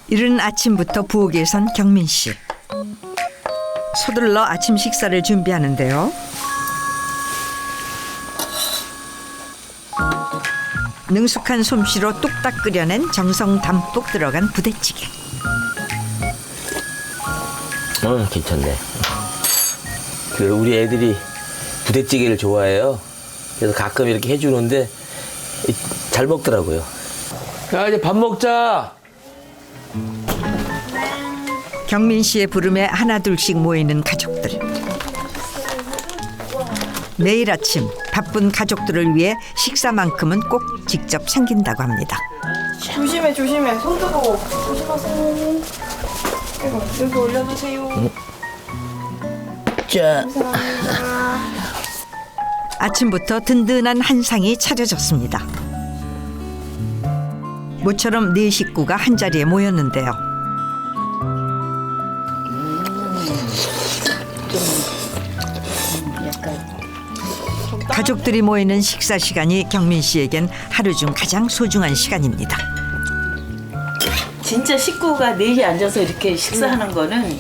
이른 아침부터 부엌에 선 경민 씨. 서둘러 아침 식사를 준비하는데요. 능숙한 솜씨로 뚝딱 끓여낸 정성 담뿍 들어간 부대찌개. 괜찮네. 우리 애들이 부대찌개를 좋아해요. 그래서 가끔 이렇게 해주는데 잘 먹더라고요. 야, 이제 밥 먹자. 경민 씨의 부름에 하나둘씩 모이는 가족들. 매일 아침 바쁜 가족들을 위해 식사만큼은 꼭 직접 챙긴다고 합니다. 조심해 조심해. 손 뜨거워. 조심하세요. 여기 올려주세요. 자. 아침부터 든든한 한상이 차려졌습니다. 모처럼 네 식구가 한자리에 모였는데요. 가족들이 모이는 식사 시간이 경민 씨에겐 하루 중 가장 소중한 시간입니다. 진짜 식구가 넷이 앉아서 이렇게 식사하는 거는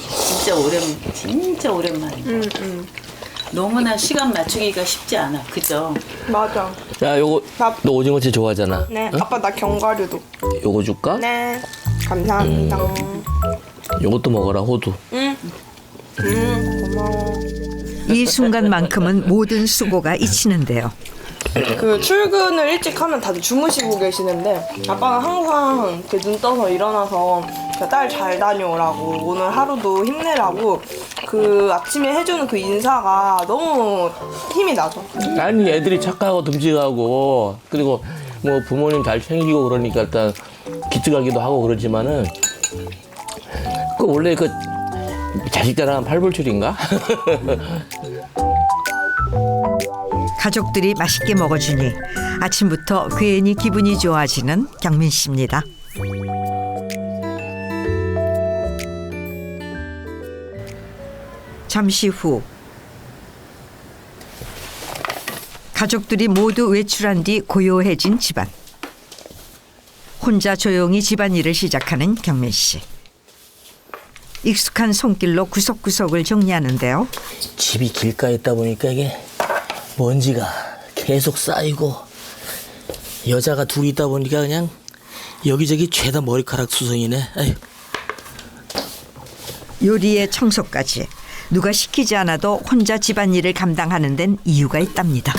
진짜 오랜만이에요. 너무나 시간 맞추기가 쉽지 않아. 그죠? 맞아. 야, 요거 너 오징어채 좋아하잖아. 네. 응? 아빠 나 견과류도. 요거 줄까? 네. 감사합니다. 요것도 먹어라, 호두. 고마워. 이 순간만큼은 모든 수고가 잊히는데요. 그 출근을 일찍 하면 다들 주무시고 계시는데 아빠는 항상 이렇게 눈 떠서 일어나서 딸 잘 다녀오라고 오늘 하루도 힘내라고 그 아침에 해주는 그 인사가 너무 힘이 나죠. 아니, 애들이 착하고 듬직하고 그리고 뭐 부모님 잘 챙기고 그러니까 일단 기특하기도 하고 그러지만은 그 원래 그 자식 자랑은 팔불출인가? 가족들이 맛있게 먹어주니 아침부터 괜히 기분이 좋아지는 경민 씨입니다. 잠시 후 가족들이 모두 외출한 뒤 고요해진 집안. 혼자 조용히 집안일을 시작하는 경민 씨. 익숙한 손길로 구석구석을 정리하는데요. 집이 길가에 있다 보니까 이게 먼지가 계속 쌓이고 여자가 둘이 있다 보니까 그냥 여기저기 죄다 머리카락 수성이네. 아유. 요리에 청소까지 누가 시키지 않아도 혼자 집안일을 감당하는 데는 이유가 있답니다.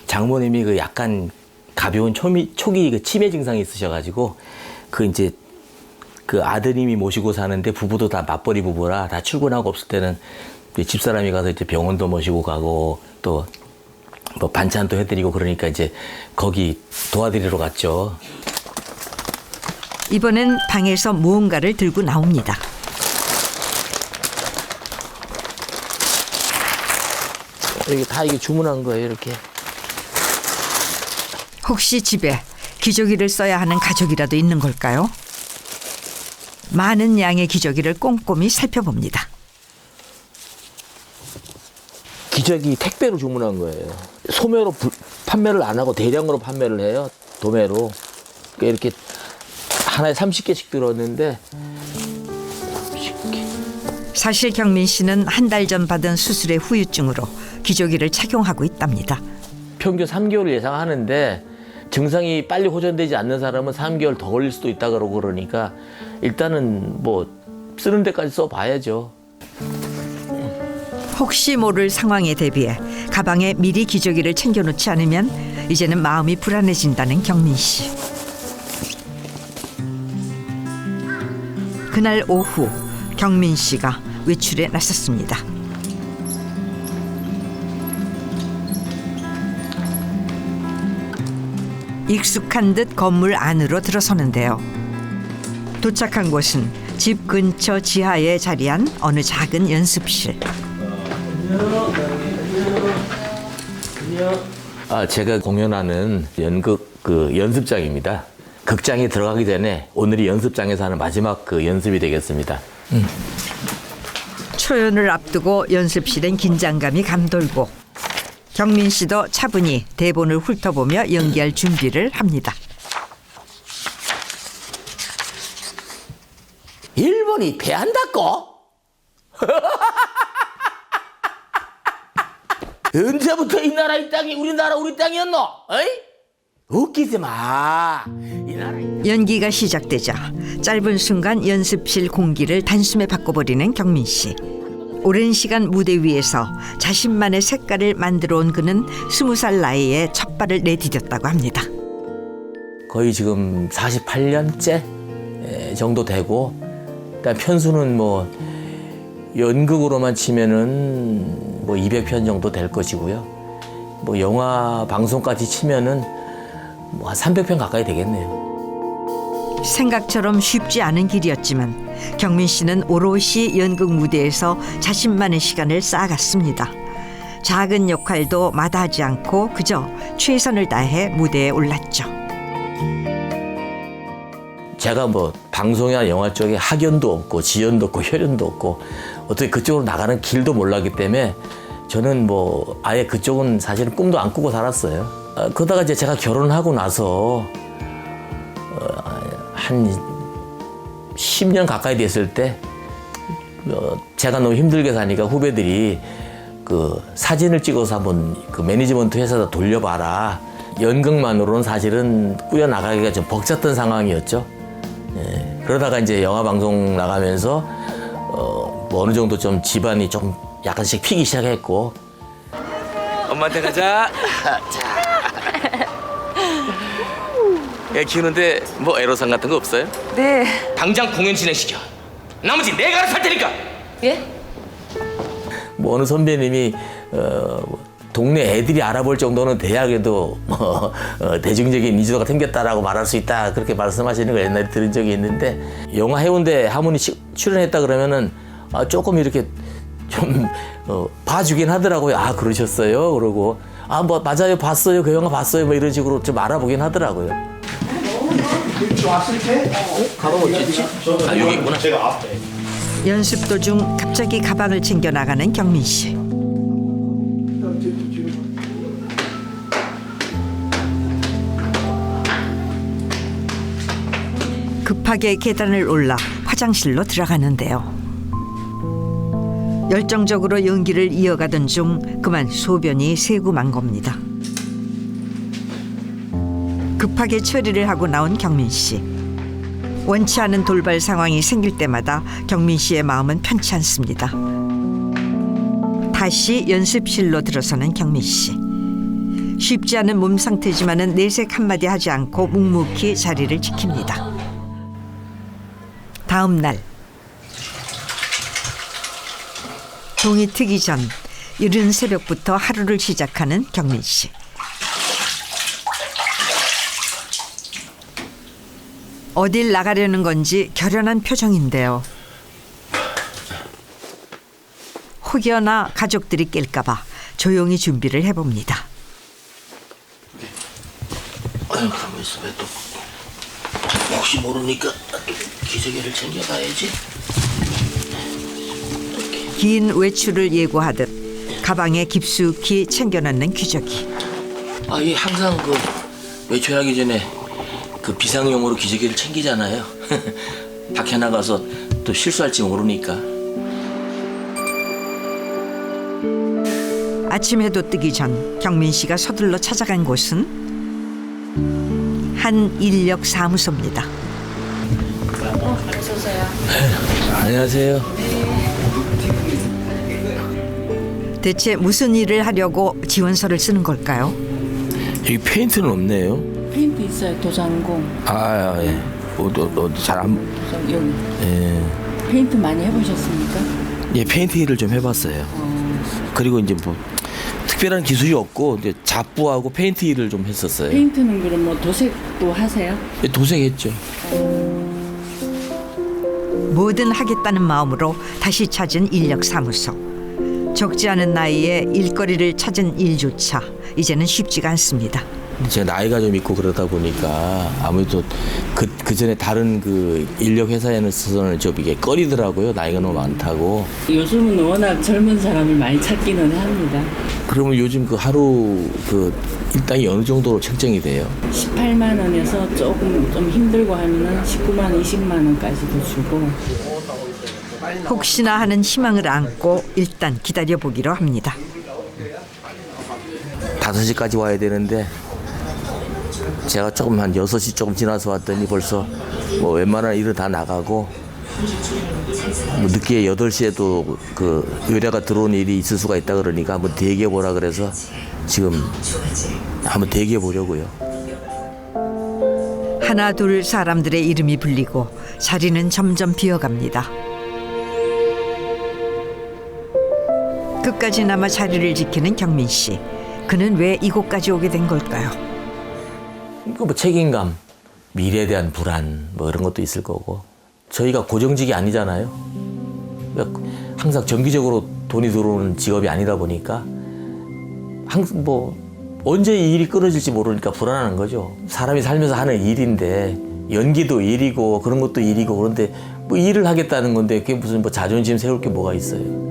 장모님이 그 약간 가벼운 초기 그 치매 증상이 있으셔가지고 그 이제 그 아드님이 모시고 사는데 부부도 다 맞벌이 부부라 다 출근하고 없을 때는 집사람이 가서 이제 병원도 모시고 가고 또 뭐 반찬도 해드리고 그러니까 이제 거기 도와드리러 갔죠. 이번엔 방에서 무언가를 들고 나옵니다. 이게 다 이게 주문한 거예요, 이렇게. 혹시 집에 기저귀를 써야 하는 가족이라도 있는 걸까요? 많은 양의 기저귀를 꼼꼼히 살펴봅니다. 기저귀 택배로 주문한 거예요. 소매로 판매를 안 하고 대량으로 판매를 해요. 도매로. 그러니까 이렇게 하나에 30개씩 들었는데 30개. 사실 경민 씨는 한 달 전 받은 수술의 후유증으로 기저귀를 착용하고 있답니다. 평균 3개월 예상하는데 증상이 빨리 호전되지 않는 사람은 3개월 더 걸릴 수도 있다 그러고 그러니까 일단은 뭐 쓰는 데까지 써봐야죠. 혹시 모를 상황에 대비해 가방에 미리 기저귀를 챙겨놓지 않으면 이제는 마음이 불안해진다는 경민 씨. 그날 오후 경민 씨가 외출에 나섰습니다. 익숙한 듯 건물 안으로 들어서는데요. 도착한 곳은 집 근처 지하에 자리한 어느 작은 연습실. 제가 공연하는 연극 그 연습장입니다. 극장에 들어가기 전에 오늘이 연습장에서 하는 마지막 그 연습이 되겠습니다. 초연을 앞두고 연습실엔 긴장감이 감돌고 경민 씨도 차분히 대본을 훑어보며 연기할 준비를 합니다. 일본이 패한다고? 언제부터 이 나라 이 땅이 우리 땅이었노? 어이? 웃기지 마. 이 나라. 연기가 시작되자 짧은 순간 연습실 공기를 단숨에 바꿔버리는 경민 씨. 오랜 시간 무대 위에서 자신만의 색깔을 만들어 온 그는 20살 나이에 첫 발을 내디뎠다고 합니다. 거의 지금 48년째 정도 되고, 일단 편수는 뭐 연극으로만 치면은 뭐 200편 정도 될 것이고요. 뭐 영화 방송까지 치면은 뭐 한 300편 가까이 되겠네요. 생각처럼 쉽지 않은 길이었지만 경민 씨는 오롯이 연극 무대에서 자신만의 시간을 쌓아갔습니다. 작은 역할도 마다하지 않고 그저 최선을 다해 무대에 올랐죠. 제가 뭐 방송이나 영화 쪽에 학연도 없고 지연도 없고 혈연도 없고 어떻게 그쪽으로 나가는 길도 몰랐기 때문에 저는 뭐 아예 그쪽은 사실은 꿈도 안 꾸고 살았어요. 그러다가 이제 제가 결혼하고 나서 한 10년 가까이 됐을 때 제가 너무 힘들게 사니까 후배들이 그 사진을 찍어서 한번 그 매니지먼트 회사에다 돌려봐라. 연극만으로는 사실은 꾸려나가기가 좀 벅찼던 상황이었죠. 예, 그러다가 이제 영화 방송 나가면서 뭐 어느 정도 좀 집안이 좀 약간씩 피기 시작했고. 엄마한테 가자. 자. 애 키우는데 뭐 애로사항 같은 거 없어요? 네. 당장 공연 진행시켜. 나머지 내가 알아서 할 테니까. 예? 뭐 어느 선배님이 동네 애들이 알아볼 정도는 대학에도 뭐 대중적인 인지도가 생겼다라고 말할 수 있다, 그렇게 말씀하시는 걸 옛날에 들은 적이 있는데, 영화 해운대 하모니 출연했다 그러면은 조금 이렇게 좀 봐주긴 하더라고요. 아, 그러셨어요? 그러고 뭐 맞아요, 봤어요, 그 영화 봤어요, 뭐 이런 식으로 좀 알아보긴 하더라고요. 왔을 때 가방 어딨지? 아, 여기 있구나. 제가 앞에. 연습 도중 갑자기 가방을 챙겨 나가는 경민 씨. 급하게 계단을 올라 화장실로 들어가는데요. 열정적으로 연기를 이어가던 중 그만 소변이 새고 만 겁니다. 급하게 처리를 하고 나온 경민 씨. 원치 않은 돌발 상황이 생길 때마다 경민 씨의 마음은 편치 않습니다. 다시 연습실로 들어서는 경민 씨. 쉽지 않은 몸 상태지만은 내색 한마디 하지 않고 묵묵히 자리를 지킵니다. 다음 날 동이 트기 전 이른 새벽부터 하루를 시작하는 경민 씨. 어딜 나가려는 건지 결연한 표정인데요. 혹여나 가족들이 깰까 봐 조용히 준비를 해봅니다. 아유, 가만 있어. 왜 또 혹시 모르니까 기저귀를 챙겨가야지. 긴 외출을 예고하듯 가방에 깊숙이 챙겨넣는 기저귀. 이 항상 그 외출하기 전에 그 비상용으로 기저귀를 챙기잖아요. 밖에 나가서 또 실수할지 모르니까. 아침 해도 뜨기 전 경민 씨가 서둘러 찾아간 곳은 한 인력 사무소입니다. 안녕하세요. 대체 무슨 일을 하려고 지원서를 쓰는 걸까요? 여기 페인트는 없네요. 페인트 있어요. 도장공. 예. 잘 안. 여기. 예. 페인트 많이 해보셨습니까? 예, 페인트 일을 좀 해봤어요. 그리고 이제 뭐 특별한 기술이 없고 이제 잡부하고 페인트 일을 좀 했었어요. 페인트는 그럼 뭐 도색도 하세요? 예, 도색했죠. 뭐든 하겠다는 마음으로 다시 찾은 인력 사무소. 적지 않은 나이에 일거리를 찾은 일조차 이제는 쉽지가 않습니다. 제가 나이가 좀 있고 그러다 보니까 아무래도 그 전에 다른 그 인력 회사에는 서는 좀 이게 꺼리더라고요. 나이가 너무 많다고. 요즘은 워낙 젊은 사람을 많이 찾기는 합니다. 그러면 요즘 그 하루 그 일당이 어느 정도로 책정이 돼요? 18만 원에서 조금 좀 힘들고 하면은 19만 원, 20만 원까지도 주고. 혹시나 하는 희망을 안고 일단 기다려보기로 합니다. 5시까지 와야 되는데 제가 조금 한 6시 조금 지나서 왔더니 벌써 뭐 웬만한 일은 다 나가고 뭐 늦게 8시에도 그 의뢰가 들어온 일이 있을 수가 있다 그러니까 한번 대기해 보라 그래서 지금 한번 대기해 보려고요. 하나 둘 사람들의 이름이 불리고 자리는 점점 비어갑니다. 끝까지나마 자리를 지키는 경민 씨. 그는 왜 이곳까지 오게 된 걸까요? 그 뭐 책임감, 미래에 대한 불안 뭐 이런 것도 있을 거고 저희가 고정직이 아니잖아요. 그러니까 항상 정기적으로 돈이 들어오는 직업이 아니다 보니까 항상 뭐 언제 이 일이 끊어질지 모르니까 불안한 거죠. 사람이 살면서 하는 일인데 연기도 일이고 그런 것도 일이고 그런데 뭐 일을 하겠다는 건데 그게 무슨 뭐 자존심 세울 게 뭐가 있어요.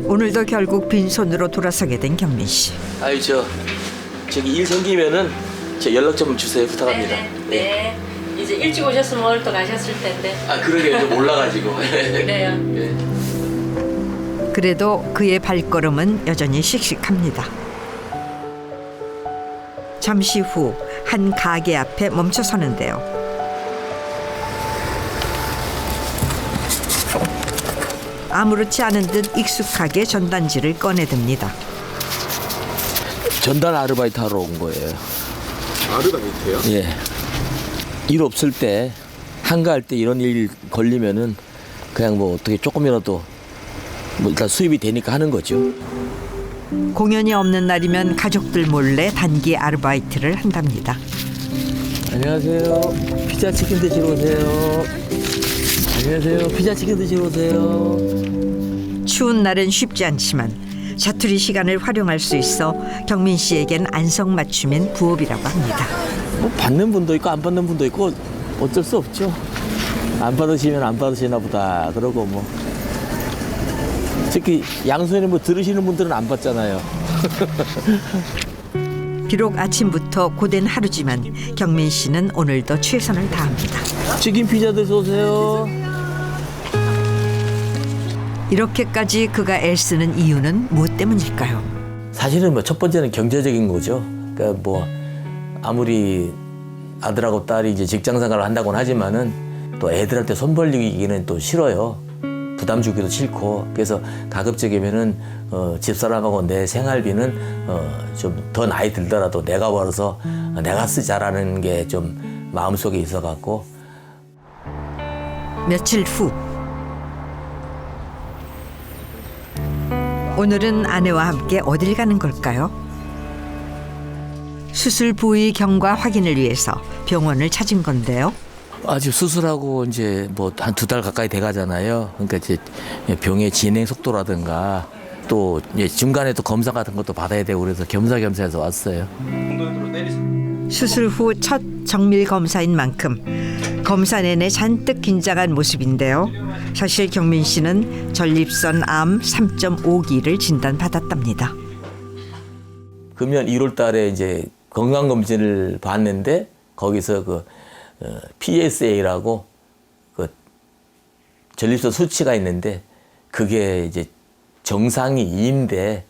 오늘도 결국 빈손으로 돌아서게 된 경민 씨. 아유 저기 일 생기면은 제 연락 좀 주세요 부탁합니다. 네. 이제 일찍 오셨으면 오늘 또 가셨을 텐데. 아 그러게 좀 몰라가지고. 그래요. 네. 그래도 그의 발걸음은 여전히 씩씩합니다. 잠시 후 한 가게 앞에 멈춰 서는데요. 아무렇지 않은 듯 익숙하게 전단지를 꺼내듭니다. 전달 아르바이트 하러 온 거예요. 아르바이트요? 예. 일 없을 때 한가할 때 이런 일 걸리면은 그냥 뭐 어떻게 조금이라도 뭐 일단 수입이 되니까 하는 거죠. 공연이 없는 날이면 가족들 몰래 단기 아르바이트를 한답니다. 안녕하세요. 피자 치킨 드시러 오세요. 안녕하세요. 피자 치킨 드시러 오세요. 추운 날은 쉽지 않지만 자투리 시간을 활용할 수 있어 경민 씨에겐 안성맞춤인 부업이라고 합니다. 뭐 받는 분도 있고 안 받는 분도 있고 어쩔 수 없죠. 안 받으시면 안 받으시나 보다 그러고 뭐 특히 양손에 뭐 들으시는 분들은 안 받잖아요. 비록 아침부터 고된 하루지만 경민 씨는 오늘도 최선을 다합니다. 치킨 피자 드셔 오세요. 이렇게까지 그가 애쓰는 이유는 무엇 때문일까요? 사실은 뭐 첫 번째는 경제적인 거죠. 그러니까 뭐 아무리 아들하고 딸이 이제 직장 생활을 한다고는 하지만은 또 애들한테 손 벌리기는 또 싫어요. 부담 주기도 싫고 그래서 가급적이면은 집사람하고 내 생활비는 좀 더 나이 들더라도 내가 벌어서 내가 쓰자라는 게 좀 마음속에 있어갖고. 며칠 후 오늘은 아내와 함께 어딜 가는 걸까요? 수술 부위 경과 확인을 위해서 병원을 찾은 건데요. 아직 수술하고 이제 뭐 한 2달 가까이 돼 가잖아요. 그러니까 이제 병의 진행 속도라든가 또 이제 중간에 또 검사 같은 것도 받아야 되고 그래서 겸사겸사해서 왔어요. 수술 후 첫 정밀 검사인 만큼 검사 내내 잔뜩 긴장한 모습인데요. 사실 경민 씨는 전립선 암 3.5기를 진단받았답니다. 금년 1월 달에 이제 건강검진을 받는데 거기서 그 PSA라고 그 전립선 수치가 있는데 그게 이제 정상이 2인데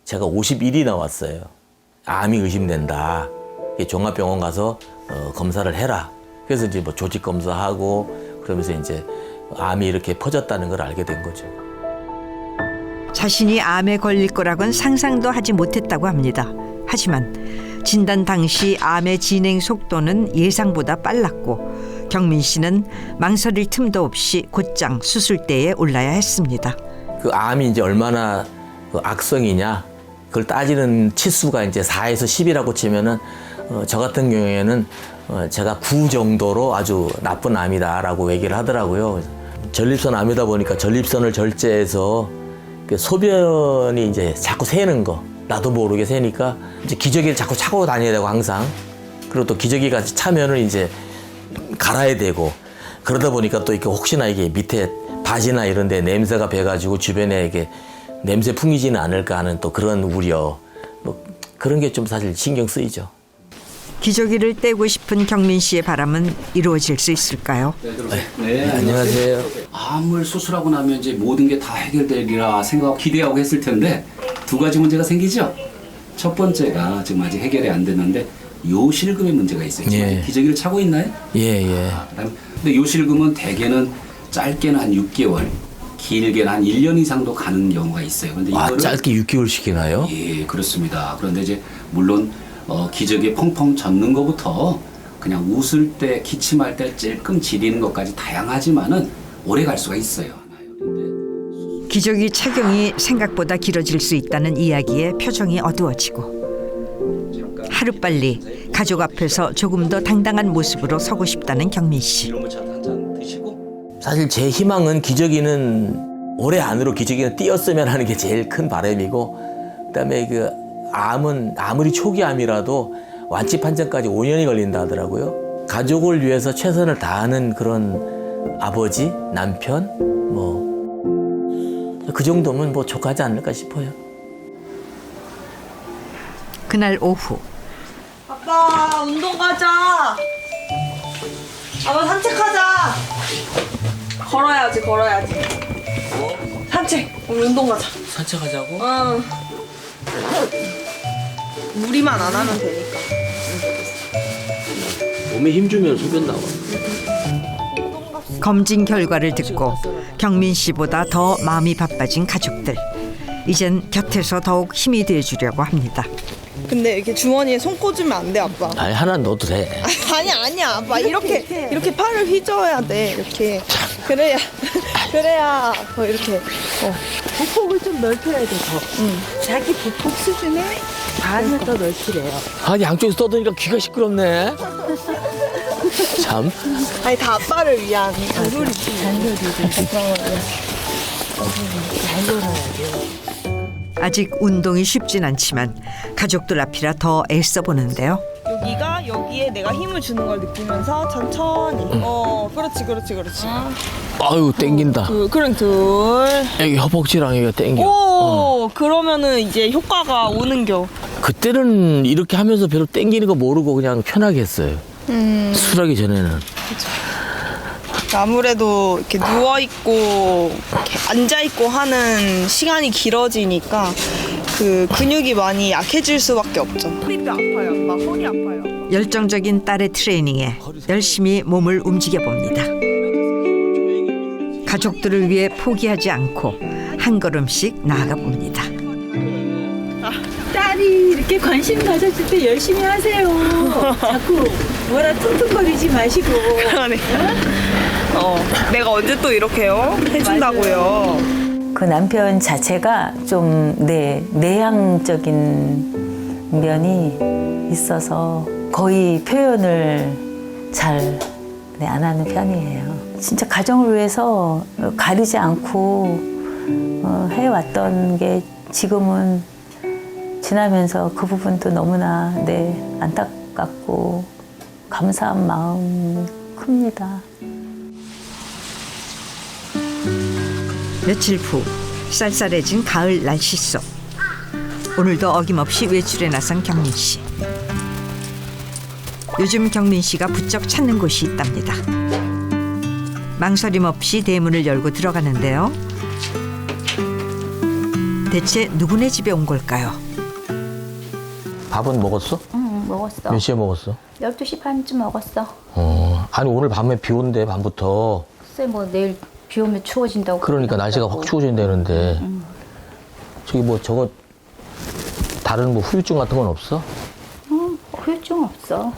제가 51이 나왔어요. 암이 의심된다. 종합병원 가서 검사를 해라. 그래서 이제 뭐 조직 검사하고 그러면서 이제 암이 이렇게 퍼졌다는 걸 알게 된 거죠. 자신이 암에 걸릴 거라고는 상상도 하지 못했다고 합니다. 하지만 진단 당시 암의 진행 속도는 예상보다 빨랐고 경민 씨는 망설일 틈도 없이 곧장 수술대에 올라야 했습니다. 그 암이 이제 얼마나 그 악성이냐 그걸 따지는 치수가 이제 4에서 10이라고 치면은 저 같은 경우에는 제가 9 정도로 아주 나쁜 암이다라고 얘기를 하더라고요. 전립선 암이다 보니까 전립선을 절제해서 소변이 이제 자꾸 새는 거 나도 모르게 새니까 이제 기저귀를 자꾸 차고 다녀야 되고 항상. 그리고 또 기저귀가 차면은 이제 갈아야 되고 그러다 보니까 또 이렇게 혹시나 이게 밑에 바지나 이런 데 냄새가 배가지고 주변에 이게 냄새 풍기지는 않을까 하는 또 그런 우려. 뭐 그런 게 좀 사실 신경 쓰이죠. 기저귀를 떼고 싶은 경민 씨의 바람은 이루어질 수 있을까요? 네, 안녕하세요. 암을 수술하고 나면 이제 모든 게 다 해결되리라 기대하고 했을 텐데 두 가지 문제가 생기죠. 첫 번째가 지금 아직 해결이 안 됐는데 요실금의 문제가 있어요. 예. 기저귀를 차고 있나요? 예. 그다음에 근데 요실금은 대개는 짧게는 한 6개월, 길게는 한 1년 이상도 가는 경우가 있어요. 근데 이거를 짧게 6개월씩이나요? 예, 그렇습니다. 그런데 이제 물론 기저귀에 펑펑 젖는 것부터 그냥 웃을 때, 기침할 때 찔끔 지리는 것까지 다양하지만은 오래 갈 수가 있어요. 근데 기저귀 착용이 생각보다 길어질 수 있다는 이야기에 표정이 어두워지고 하루빨리 가족 앞에서 조금 더 당당한 모습으로 서고 싶다는 경민 씨. 한잔 드시고 사실 제 희망은 기저귀는 올해 안으로 기저귀는 띄었으면 하는 게 제일 큰 바람이고 그다음에 그 암은 아무리 초기암이라도 완치 판정까지 5년이 걸린다 하더라고요. 가족을 위해서 최선을 다하는 그런 아버지, 남편 뭐 그 정도면 뭐 족하지 않을까 싶어요. 그날 오후 아빠 운동 가자. 아빠 산책하자. 걸어야지. 산책. 우리 운동 가자. 산책하자고? 응. 무리만 안 하면 되니까. 몸에 힘 주면 소변 나와. 검진 결과를 듣고 경민 씨보다 더 마음이 바빠진 가족들. 이젠 곁에서 더욱 힘이 돼주려고 합니다. 근데 이렇게 주머니에 손 꽂으면 안 돼, 아빠. 아니 하나 넣어도 돼. 아니야, 아빠. 이렇게 팔을 휘저어야 돼. 이렇게. 그래야 이렇게. 보폭을 좀 넓혀야 돼, 더. 자기 보폭 수준에 반을 더 넓히래요. 아니 양쪽에서 떠드니까 귀가 시끄럽네. 참. 아니 다 아빠를 위한 잔소리지. 아직 운동이 쉽진 않지만 가족들 앞이라 더 애써 보는데요. 여기가 여기에 내가 힘을 주는 걸 느끼면서 천천히. 그렇지. 아유 땡긴다. 그럼 둘. 여기 허벅지랑 여기가 땡겨. 오, 그러면은 이제 효과가 오는겨. 그때는 이렇게 하면서 별로 땡기는 거 모르고 그냥 편하게 했어요. 술하기 전에는. 아무래도 이렇게 누워 있고 앉아 있고 하는 시간이 길어지니까 그 근육이 많이 약해질 수밖에 없죠. 허리도 아파요, 아빠. 허리 아파요. 열정적인 딸의 트레이닝에 열심히 몸을 움직여 봅니다. 가족들을 위해 포기하지 않고 한 걸음씩 나아가 봅니다. 딸이 이렇게 관심 가졌을 때 열심히 하세요. 자꾸 뭐라 퉁퉁거리지 마시고. 그러네. 내가 언제 또 이렇게요? 해준다고요. 그 남편 자체가 좀 내향적인 면이 있어서 거의 표현을 잘 안 하는 편이에요. 진짜 가정을 위해서 가리지 않고 해왔던 게 지금은 지나면서 그 부분도 너무나 안타깝고 감사한 마음이 큽니다. 며칠 후 쌀쌀해진 가을 날씨 속 오늘도 어김없이 외출에 나선 경민 씨. 요즘 경민 씨가 부쩍 찾는 곳이 있답니다. 망설임 없이 대문을 열고 들어가는데요. 대체 누구네 집에 온 걸까요? 밥은 먹었어? 응, 먹었어. 몇 시에 먹었어? 12시 반쯤 먹었어. 아니 오늘 밤에 비 온대 밤부터. 글쎄 뭐 내일 비 오면 추워진다고. 그러니까 날씨가 확 추워진다는데. 저기 뭐 저거 다른 뭐 후유증 같은 건 없어? 후유증 없어.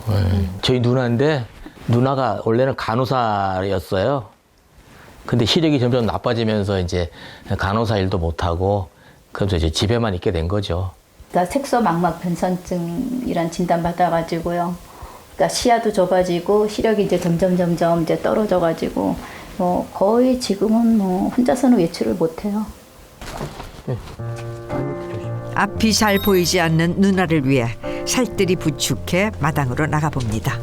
저희 누나인데 누나가 원래는 간호사였어요. 근데 시력이 점점 나빠지면서 이제 간호사 일도 못하고 그래서 이제 집에만 있게 된 거죠. 나 색소망막 변선증이란 진단 받아가지고요. 그러니까 시야도 좁아지고 시력이 이제 점점 이제 떨어져가지고 뭐 거의 지금은 뭐 혼자서는 외출을 못해요. 앞이 잘 보이지 않는 누나를 위해 살뜰히 부축해 마당으로 나가봅니다.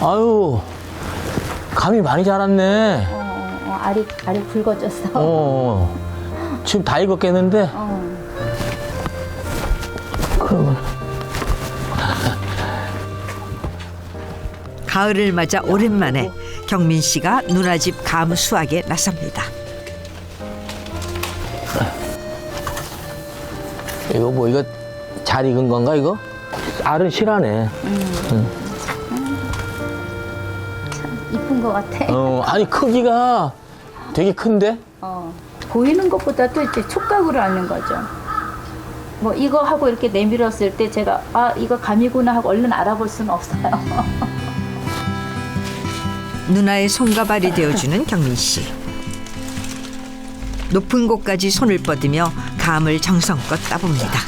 아유, 감이 많이 자랐네. 알이 굵어졌어. 지금 다 익었겠는데? 그러면 가을을 맞아 오랜만에 경민 씨가 누나 집 감 수확에 나섭니다. 이거 뭐 이거 잘 익은 건가 이거? 알은 실하네. 이쁜 것 같아. 아니 크기가 되게 큰데? 보이는 것보다도 이제 촉각으로 아는 거죠. 뭐 이거 하고 이렇게 내밀었을 때 제가 아 이거 감이구나 하고 얼른 알아볼 수는 없어요. 누나의 손과 발이 되어주는 경민 씨. 높은 곳까지 손을 뻗으며 감을 정성껏 따봅니다.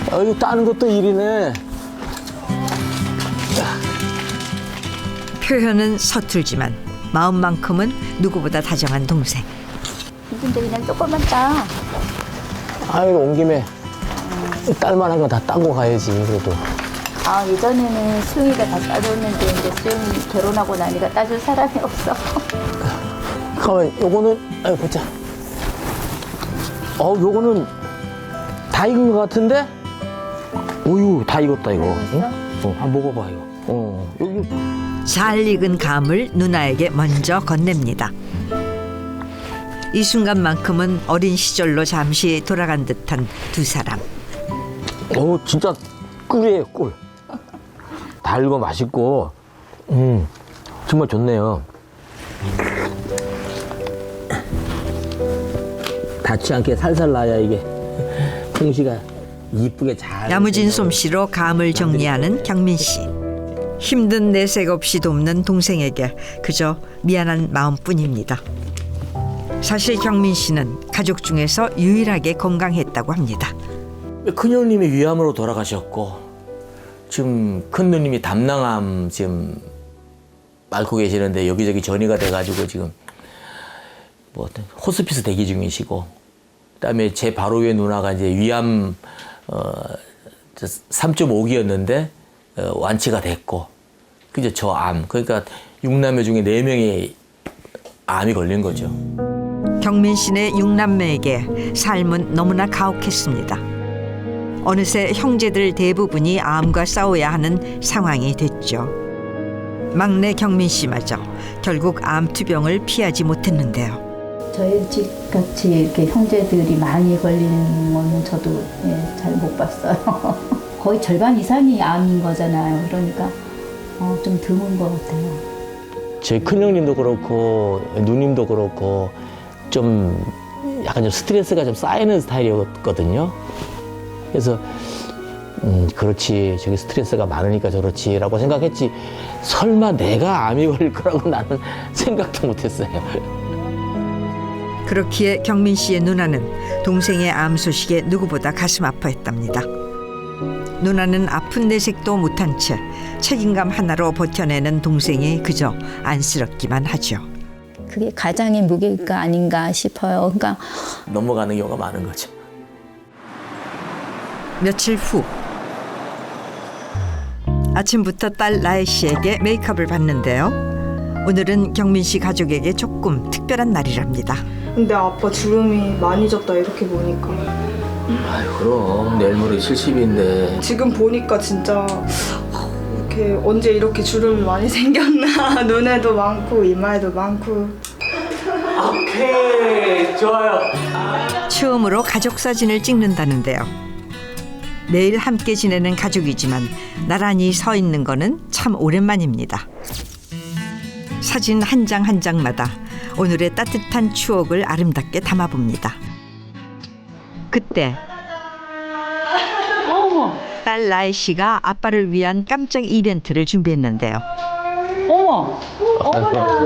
이거 따는 것도 일이네. 표현은 서툴지만 마음만큼은 누구보다 다정한 동생. 근데 그냥 조금만 따. 아이고 온 김에 딸만한 거 다 따고 가야지 그래도. 예전에는 수영이가 다 따줬는데 이제 수영이 결혼하고 나니까 따줄 사람이 없어. 가만 요거는 아유 보자. 요거는 다 익은 것 같은데? 오유 다 익었다 이거. 한번 먹어봐 이거. 여기 잘 익은 감을 누나에게 먼저 건넵니다. 이 순간만큼은 어린 시절로 잠시 돌아간 듯한 두 사람. 진짜 꿀이에요 꿀. 달고 맛있고 정말 좋네요. 닿지 않게 살살 나야 이게 풍시가 이쁘게 잘. 야무진 솜씨로 감을 정리하는 경민 씨. 힘든 내색 없이 돕는 동생에게 그저 미안한 마음뿐입니다. 사실 경민 씨는 가족 중에서 유일하게 건강했다고 합니다. 큰형님이 위암으로 돌아가셨고 지금 큰 누님이 담낭암 지금 앓고 계시는데 여기저기 전이가 돼가지고 지금 뭐 호스피스 대기 중이시고 그다음에 제 바로 위에 누나가 이제 위암 3.5기였는데 완치가 됐고 그죠 저 암 그러니까 6남매 중에 4명이 암이 걸린 거죠. 경민 씨네 6남매에게 삶은 너무나 가혹했습니다. 어느새 형제들 대부분이 암과 싸워야 하는 상황이 됐죠. 막내 경민 씨마저 결국 암투병을 피하지 못했는데요. 저희 집 같이 이렇게 형제들이 많이 걸리는 거는 저도 잘 못 봤어요. 거의 절반 이상이 암인 거잖아요. 그러니까 좀 드문 것 같아요. 제 큰형님도 그렇고 누님도 그렇고 좀 약간 좀 스트레스가 좀 쌓이는 스타일이었거든요. 그래서 그렇지 저기 스트레스가 많으니까 저렇지라고 생각했지 설마 내가 암이 걸릴 거라고 나는 생각도 못했어요. 그렇기에 경민 씨의 누나는 동생의 암 소식에 누구보다 가슴 아파했답니다. 누나는 아픈 내색도 못한 채 책임감 하나로 버텨내는 동생이 그저 안쓰럽기만 하죠. 그게 가장의 무게가 아닌가 싶어요. 그러니까 넘어가는 경우가 많은 거죠. 며칠 후 아침부터 딸 나혜 씨에게 메이크업을 받는데요. 오늘은 경민 씨 가족에게 조금 특별한 날이랍니다. 근데 아빠 주름이 많이 졌다 이렇게 보니까 아유 그럼 내일 모레 70인데 지금 보니까 진짜 이렇게 언제 이렇게 주름이 많이 생겼나. 눈에도 많고 이마에도 많고. 오케이 좋아요. 처음으로 가족 사진을 찍는다는데요. 매일 함께 지내는 가족이지만 나란히 서 있는 거는 참 오랜만입니다. 사진 한 장 한 장마다 오늘의 따뜻한 추억을 아름답게 담아봅니다. 그때 딸 나혜 씨가 아빠를 위한 깜짝 이벤트를 준비했는데요. 어머, 어머나,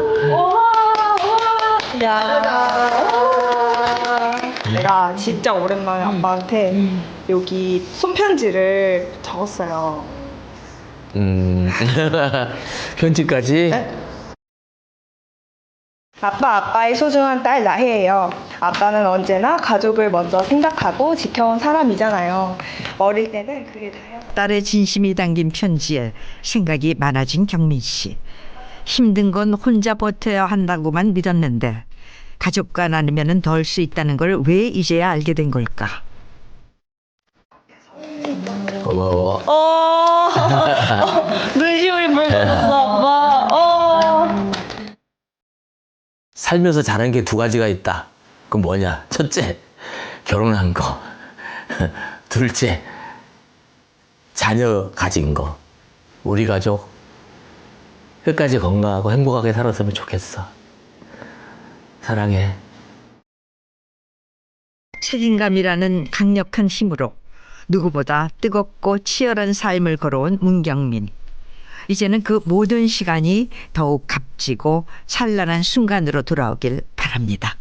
내가 진짜 오랜만에 아빠한테 여기 손편지를 적었어요. 편지까지? 네? 아빠의 소중한 딸 나혜예요. 아빠는 언제나 가족을 먼저 생각하고 지켜온 사람이잖아요. 어릴 때는 그게 다요. 딸의 진심이 담긴 편지에 생각이 많아진 경민 씨. 힘든 건 혼자 버텨야 한다고만 믿었는데 가족과 나누면 덜 수 있다는 걸 왜 이제야 알게 된 걸까? 고마워. 눈시울이 붉어졌어, 아빠. 살면서 잘한 게 두 가지가 있다. 그건 뭐냐? 첫째, 결혼한 거. 둘째, 자녀 가진 거. 우리 가족 끝까지 건강하고 행복하게 살았으면 좋겠어. 사랑해. 책임감이라는 강력한 힘으로 누구보다 뜨겁고 치열한 삶을 걸어온 문경민. 이제는 그 모든 시간이 더욱 값지고 찬란한 순간으로 돌아오길 바랍니다.